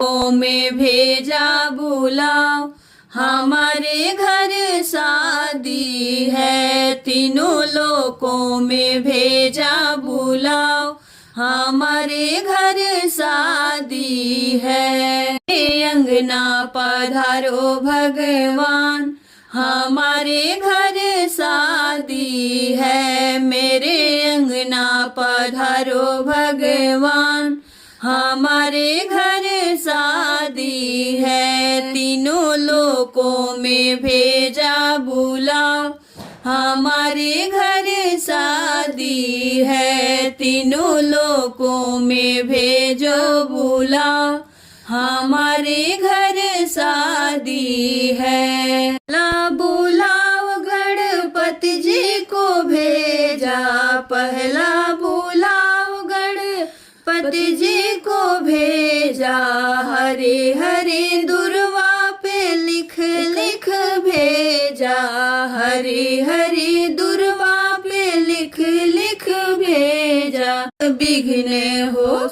में भेजा बुलाओ, हमारे घर शादी है। तीनों लोकों में भेजा बुलाओ, हमारे घर शादी है। अंगना पधारो भगवान, हमारे घर शादी है। मेरे अंगना पधारो भगवान, हमारे घर शादी है। तीनों लोकों में भेजा बुलाओ, हमारे घर शादी है। तीनों लोकों में भेजो बुलाओ, हमारे घर शादी है। ला बुलाओ गणपति जी को भेजा, पहला बुलाओ गणपति जी को भेजा। हरे हरे दुर्वा पे लिख लिख भेजा, हरे हरे दुर्वा पे लिख लिख भेजा। विघ्न हो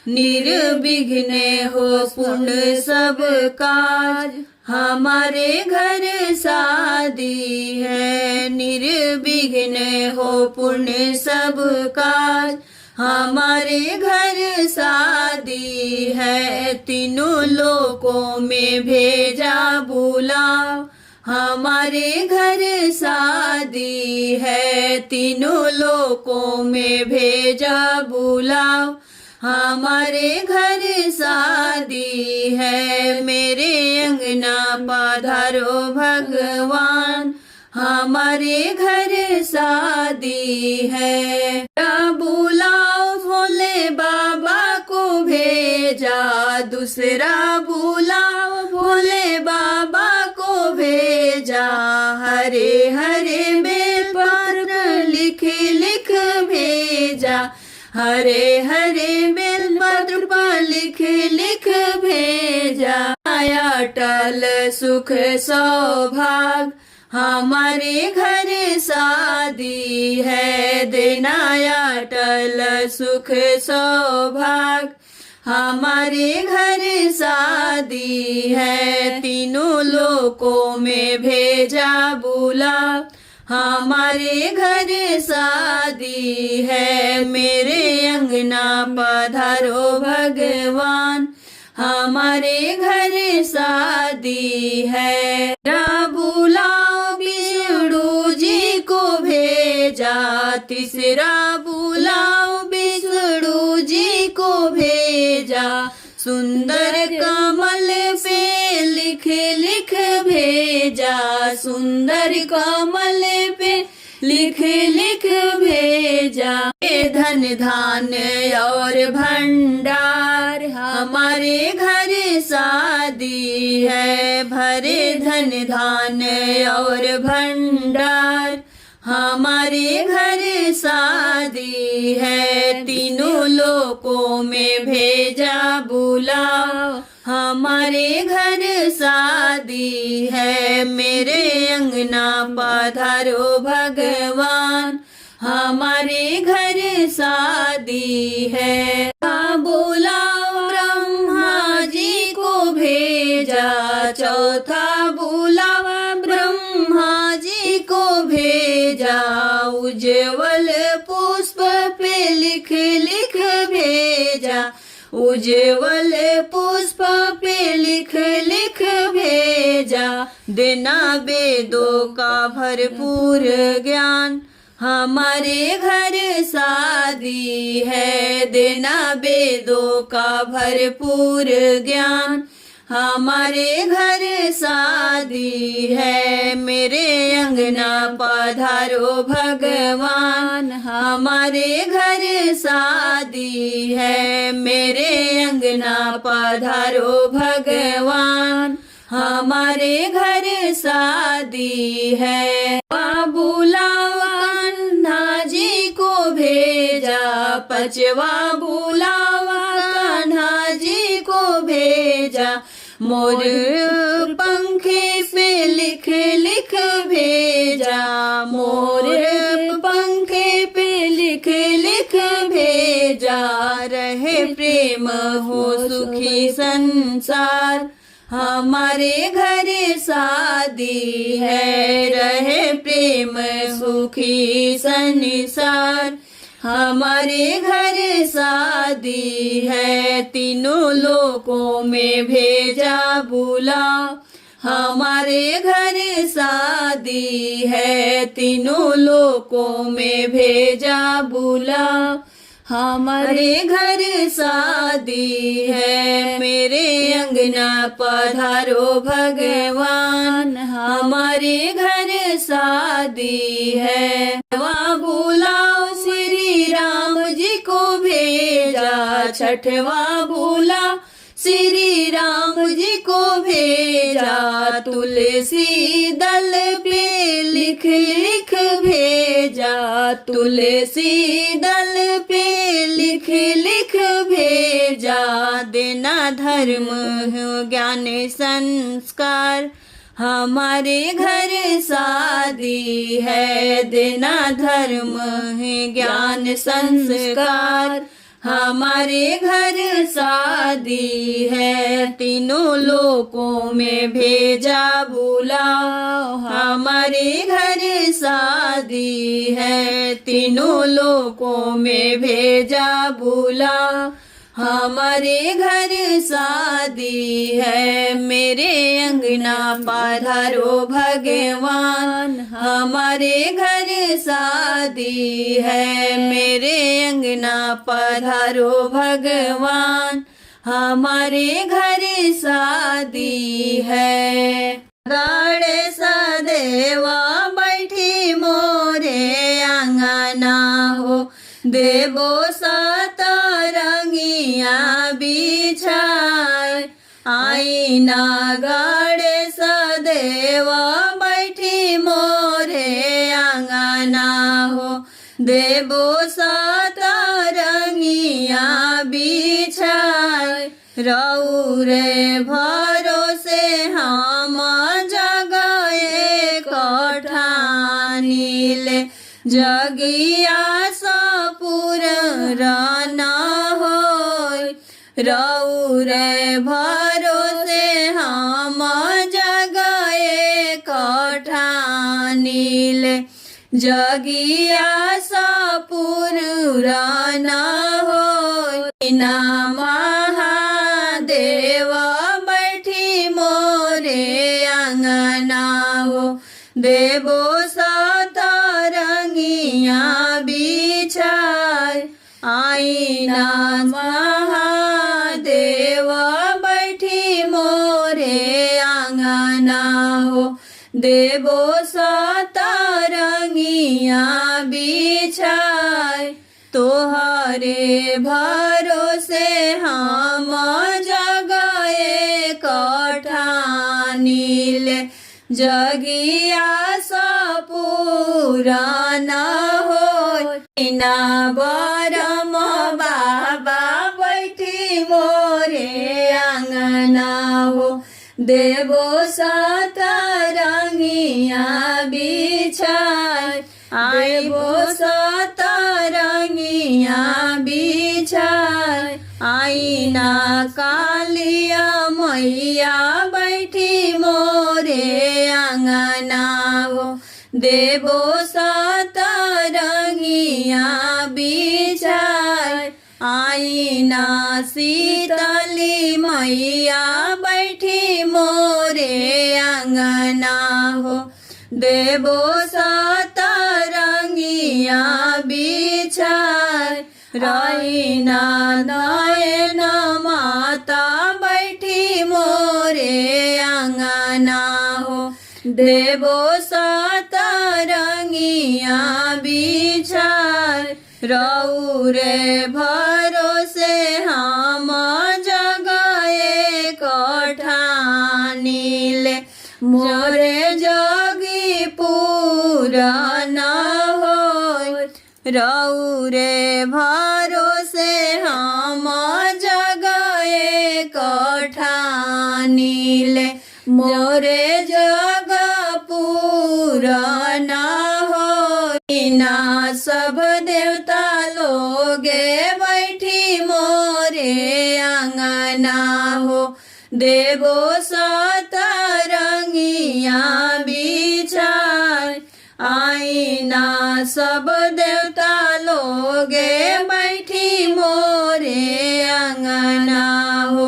निर्विघ्न हो पूर्ण सब काज, हमारे घर शादी है। निर्विघ्न हो पूर्ण सब काज, हमारे घर शादी है। तीनों लोकों में भेजा बुलाओ, हमारे घर शादी है। तीनों लोकों में भेजा बुलाओ, हमारे घर शादी है। मेरे अंगना पधारो भगवान, हमारे घर शादी है। बुलाओ भोले बाबा को भेजा, दूसरा बुलाओ भोले बाबा को भेजा। हरे हरे बेलपत्र लिख लिख भेजा, हरे हरे बेलपत्र पर लिख लिख भेजा। अटल सुख सौभाग्य, हमारे घर शादी है। देना अटल सुख सौभाग्य, हमारे घर शादी है। तीनों लोकों में भेजा बुलाओ, हमारे घर शादी है। मेरे अंगना पधारो भगवान, हमारे घर शादी है। बुलाओ विष्णु जी को भेजा, तीसरा बुलाओ विष्णु जी को भेजा। सुंदर कमल पे लिख लिख भेजा, सुंदर कमल पे लिख लिख भेजा। धन धान और भंडार, हमारे घर शादी है। भरे धन धान और भंडार, हमारे घर शादी है। तीनों लोकों में भेजा बुलाओ, हमारे घर शादी है। मेरे अंगना पधारो भगवान, हमारे घर शादी है। बुलाओ ब्रह्मा जी को भेजा, चौथा बुलावा ब्रह्मा जी को भेजा। उज्जवल पुष्प पे लिख लिख भेजा, उज्जवल पुष्प पे लिख लिख भेजा। देना वेदों का भरपूर ज्ञान, हमारे घर शादी है। देना वेदों का भरपूर ज्ञान, हमारे घर शादी है। मेरे अंगना पधारो भगवान, हमारे घर शादी है। मेरे अंगना पधारो भगवान, हमारे घर शादी है। बुलाओ कान्हा जी को भेजा, पचवा बुलावा कान्हा जी को भेजा। मोर पंखे पे लिख लिख भेजा, मोर पंखे पे लिख लिख भेजा। रहे प्रेम प्रेम हो सुखी संसार, हमारे घर शादी है, रहे प्रेम सुखी संसार, हमारे घर शादी है, तीनों लोकों में भेजा बुलाओ, हमारे घर शादी है, तीनों लोकों में भेजा बुलाओ, हमारे घर शादी है, मेरे अंगना पधारो भगवान, हमारे घर शादी है, छठवा बुलाओ श्री राम जी को भेजा, छठवा बुलाओ श्री राम जी को भेजा, तुलसी दल पे लिख लिख भेजा, तुलसी दल पे लिख लिख भेजा, देना धर्म ज्ञान संस्कार, हमारे घर शादी है, देना धर्म ज्ञान संस्कार, हमारे घर शादी है, तीनों लोकों में भेजा बुलाओ, हमारे घर शादी है, तीनों लोकों में भेजा बुलाओ, हमारे घर शादी है, मेरे अंगना पधारो भगवान, हमारे घर शादी है, मेरे अंगना पधारो भगवान, हमारे घर शादी है। गणे सदैव बैठी मोरे आंगना हो, देवो सतरंगिया बिछाए, आईना गणे सदैव बैठी मोरे आंगना हो, देवो सतरंगिया बिछाए, रौरे भरोसे हम जगए कठानिले, जगिया सपुर राना होय, रौरे भरोसे हम जगए कठानिले, जगिया सपुर राना होय, ना महादेव बैठी मोरे आंगना हो, देवो सतरंगिया बिछाए, आईना महादेव बैठी मोरे आंगना हो, देवो सतरंगिया बिछाए, तोहरे भरोसे हम जगए कठानिले, जगिया सपुराना हो, ना बरम बाबा बैठी मोरे आंगना हो, देवो सतरंगिया बिछाए, देवो सतरंगिया बिछाए, आईना कालिया मैया बैठी मोरे आंगना हो, देवो सतरंगिया बिछाए, आईना शीतली मैया बैठी मोरे आंगना हो, देवो सतरंगिया बिछाए, रहीना नयन माता बैठी मोरे आंगना हो, देवो सतरंगिया बिछाए, रौरे भरोसे हम जगए कठानिले, मोरे जगी पूरना होय, रौरे भरोसे हम जगए कठानिले, मोरे जग पूरना होय, ना सब देवता लोगे बैठी मोरे देवो सतरंगिया बिछाए आईना सब देवता लोगे बैठी मोरे अंगना हो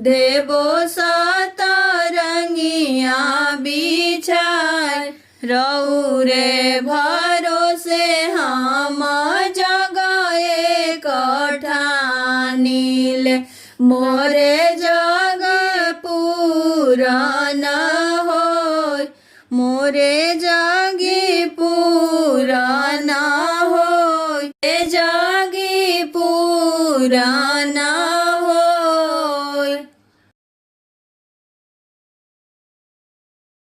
देवो सतरंगिया बिछाए रौरे भरोसे हम जगए कठानील मोरे जग पूरन हो मोरे जगी पूरन हो जगी पूरन